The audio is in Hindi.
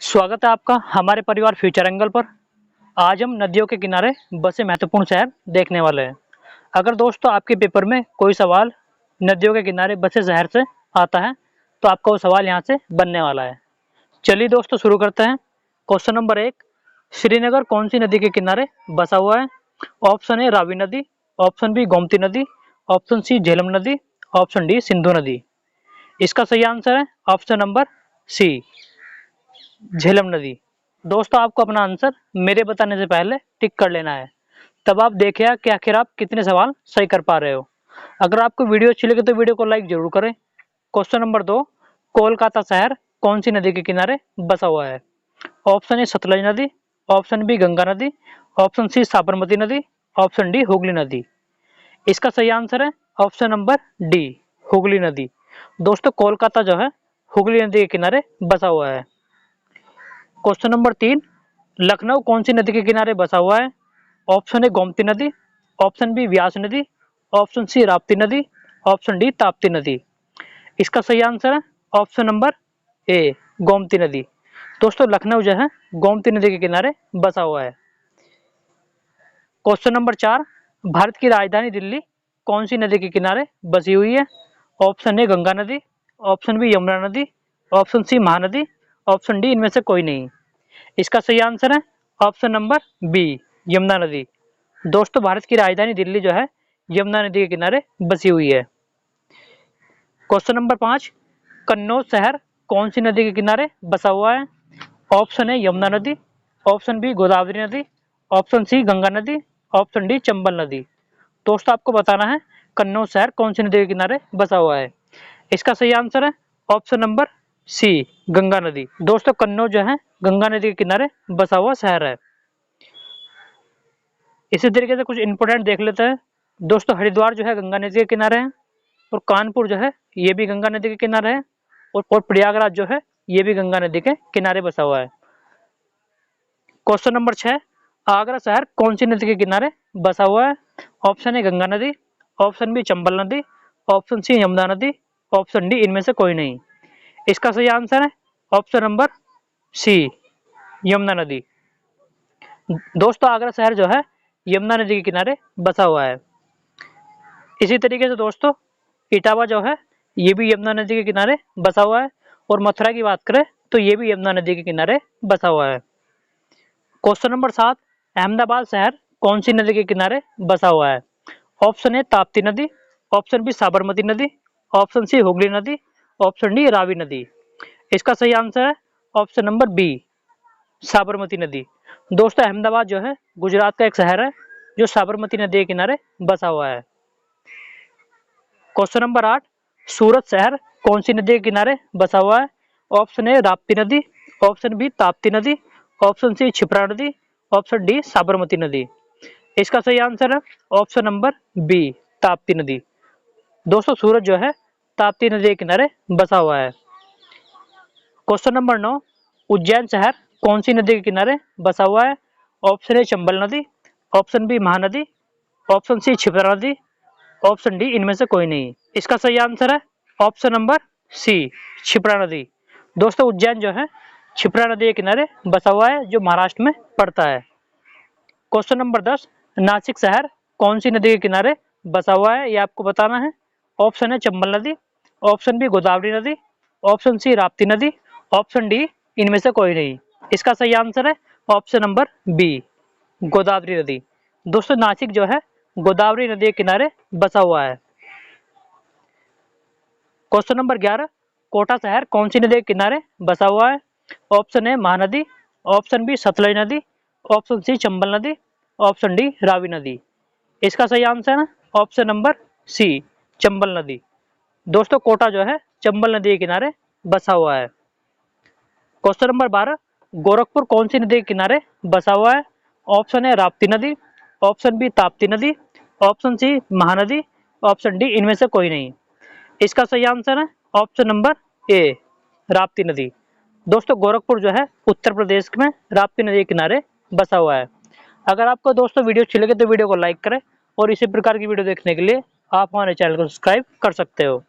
स्वागत है आपका हमारे परिवार फ्यूचर एंगल पर। आज हम नदियों के किनारे बसे महत्वपूर्ण शहर देखने वाले हैं। अगर दोस्तों आपके पेपर में कोई सवाल नदियों के किनारे बसे शहर से आता है तो आपका वो सवाल यहाँ से बनने वाला है। चलिए दोस्तों शुरू करते हैं। क्वेश्चन नंबर 1, श्रीनगर कौन सी नदी के किनारे बसा हुआ है? ऑप्शन ए रावी नदी, ऑप्शन बी गोमती नदी, ऑप्शन सी झेलम नदी, ऑप्शन डी सिंधु नदी। इसका सही आंसर है ऑप्शन नंबर सी, झेलम नदी। दोस्तों आपको अपना आंसर मेरे बताने से पहले टिक कर लेना है, तब आप देखिए कि आखिर आप कितने सवाल सही कर पा रहे हो। अगर आपको वीडियो अच्छी लगे तो वीडियो को लाइक जरूर करें। क्वेश्चन नंबर 2, कोलकाता शहर कौन सी नदी के किनारे बसा हुआ है? ऑप्शन ए सतलज नदी, ऑप्शन बी गंगा नदी, ऑप्शन सी साबरमती नदी, ऑप्शन डी हुगली नदी। इसका सही आंसर है ऑप्शन नंबर डी, हुगली नदी। दोस्तों कोलकाता जो है हुगली नदी के किनारे बसा हुआ है। क्वेश्चन नंबर 3, लखनऊ कौन सी नदी के किनारे बसा हुआ है? ऑप्शन ए गोमती नदी, ऑप्शन बी व्यास नदी, ऑप्शन सी राप्ती नदी, ऑप्शन डी ताप्ती नदी। इसका सही आंसर है ऑप्शन नंबर ए, गोमती नदी। दोस्तों लखनऊ जो है गोमती नदी के किनारे बसा हुआ है। क्वेश्चन नंबर 4, भारत की राजधानी दिल्ली कौन सी नदी के किनारे बसी हुई है? ऑप्शन ए गंगा नदी, ऑप्शन बी यमुना नदी, option C Mahanadi, option D इनमें से कोई नहीं। इसका सही आंसर है ऑप्शन नंबर बी, यमुना नदी। दोस्तों भारत की राजधानी दिल्ली जो है यमुना नदी के किनारे बसी हुई है। क्वेश्चन नंबर 5, कन्नौज शहर कौन सी नदी के किनारे बसा हुआ है? ऑप्शन ए यमुना नदी, ऑप्शन बी गोदावरी नदी, ऑप्शन सी गंगा नदी, ऑप्शन डी चंबल नदी। दोस्तों आपको बताना है कन्नौज शहर कौन सी नदी के किनारे बसा हुआ है। इसका सही आंसर है ऑप्शन नंबर सी, गंगा नदी। दोस्तों कन्नौज जो है गंगा नदी के किनारे बसा हुआ शहर है। इसी तरीके से कुछ इंपोर्टेंट देख लेते हैं। दोस्तों हरिद्वार जो है गंगा नदी के किनारे है, और कानपुर जो है ये भी गंगा नदी के किनारे है, और प्रयागराज जो है ये भी गंगा नदी के किनारे बसा हुआ है। क्वेश्चन नंबर 6, आगरा शहर कौन सी नदी के किनारे बसा हुआ है? ऑप्शन ए गंगा नदी, ऑप्शन बी चंबल नदी, ऑप्शन सी यमुना नदी, ऑप्शन डी इनमें से कोई नहीं। इसका सही आंसर है ऑप्शन नंबर सी, यमुना नदी। दोस्तों आगरा शहर जो है यमुना नदी के किनारे बसा हुआ है। इसी तरीके से दोस्तों इटावा जो है ये भी यमुना नदी के किनारे बसा हुआ है, और मथुरा की बात करें तो ये भी यमुना नदी के किनारे बसा हुआ है। क्वेश्चन नंबर 7, अहमदाबाद शहर कौन सी नदी के किनारे बसा हुआ है? ऑप्शन ए ताप्ती नदी, ऑप्शन बी साबरमती नदी, ऑप्शन सी हुगली नदी, ऑप्शन डी रावी नदी। इसका सही आंसर है ऑप्शन नंबर बी, साबरमती नदी। दोस्तों अहमदाबाद जो है गुजरात का एक शहर है जो साबरमती नदी के किनारे बसा हुआ है। क्वेश्चन नंबर 8, सूरत शहर कौन सी नदी के किनारे बसा हुआ है? ऑप्शन ए राप्ती नदी, ऑप्शन बी ताप्ती नदी, ऑप्शन सी क्षिप्रा नदी, ऑप्शन डी साबरमती नदी। इसका सही आंसर है ऑप्शन नंबर बी, ताप्ती नदी। दोस्तों सूरत जो है ताप्ती नदी के किनारे बसा हुआ है। क्वेश्चन नंबर 9, उज्जैन शहर कौन सी नदी के किनारे बसा हुआ है? ऑप्शन ए चंबल नदी, option B Mahanadi, option C Kshipra नदी, ऑप्शन डी इनमें से कोई नहीं। इसका सही आंसर है ऑप्शन नंबर सी, क्षिप्रा नदी। दोस्तों उज्जैन जो है क्षिप्रा नदी के किनारे बसा हुआ है जो महाराष्ट्र में पड़ता है। क्वेश्चन नंबर 10, नासिक शहर कौन सी नदी के किनारे बसा हुआ है? ये आपको बताना है। ऑप्शन है चंबल नदी, ऑप्शन बी गोदावरी नदी, ऑप्शन सी राप्ती नदी, ऑप्शन डी इनमें से कोई नहीं। इसका सही आंसर है ऑप्शन नंबर बी, गोदावरी नदी। दोस्तों नासिक जो है गोदावरी नदी के किनारे बसा हुआ है। क्वेश्चन नंबर 11, कोटा शहर कौन सी नदी के किनारे बसा हुआ है? Option A Mahanadi, option B Sutlej नदी, ऑप्शन सी चंबल नदी, ऑप्शन डी रावी नदी। इसका सही आंसर है ऑप्शन नंबर सी, चंबल नदी। दोस्तों कोटा जो है चंबल नदी के किनारे बसा हुआ है। क्वेश्चन नंबर 12, गोरखपुर कौन सी नदी के किनारे बसा हुआ है? ऑप्शन ए राप्ती नदी, ऑप्शन बी ताप्ती नदी, option C Mahanadi, option D इनमें से कोई नहीं। इसका सही आंसर है ऑप्शन नंबर ए, राप्ती नदी। दोस्तों गोरखपुर जो है उत्तर प्रदेश में राप्ती नदी के किनारे बसा हुआ है। अगर आपको दोस्तों वीडियो अच्छी लगे तो वीडियो को लाइक करें, और इसी प्रकार की वीडियो देखने के लिए आप हमारे चैनल को सब्सक्राइब कर सकते हो।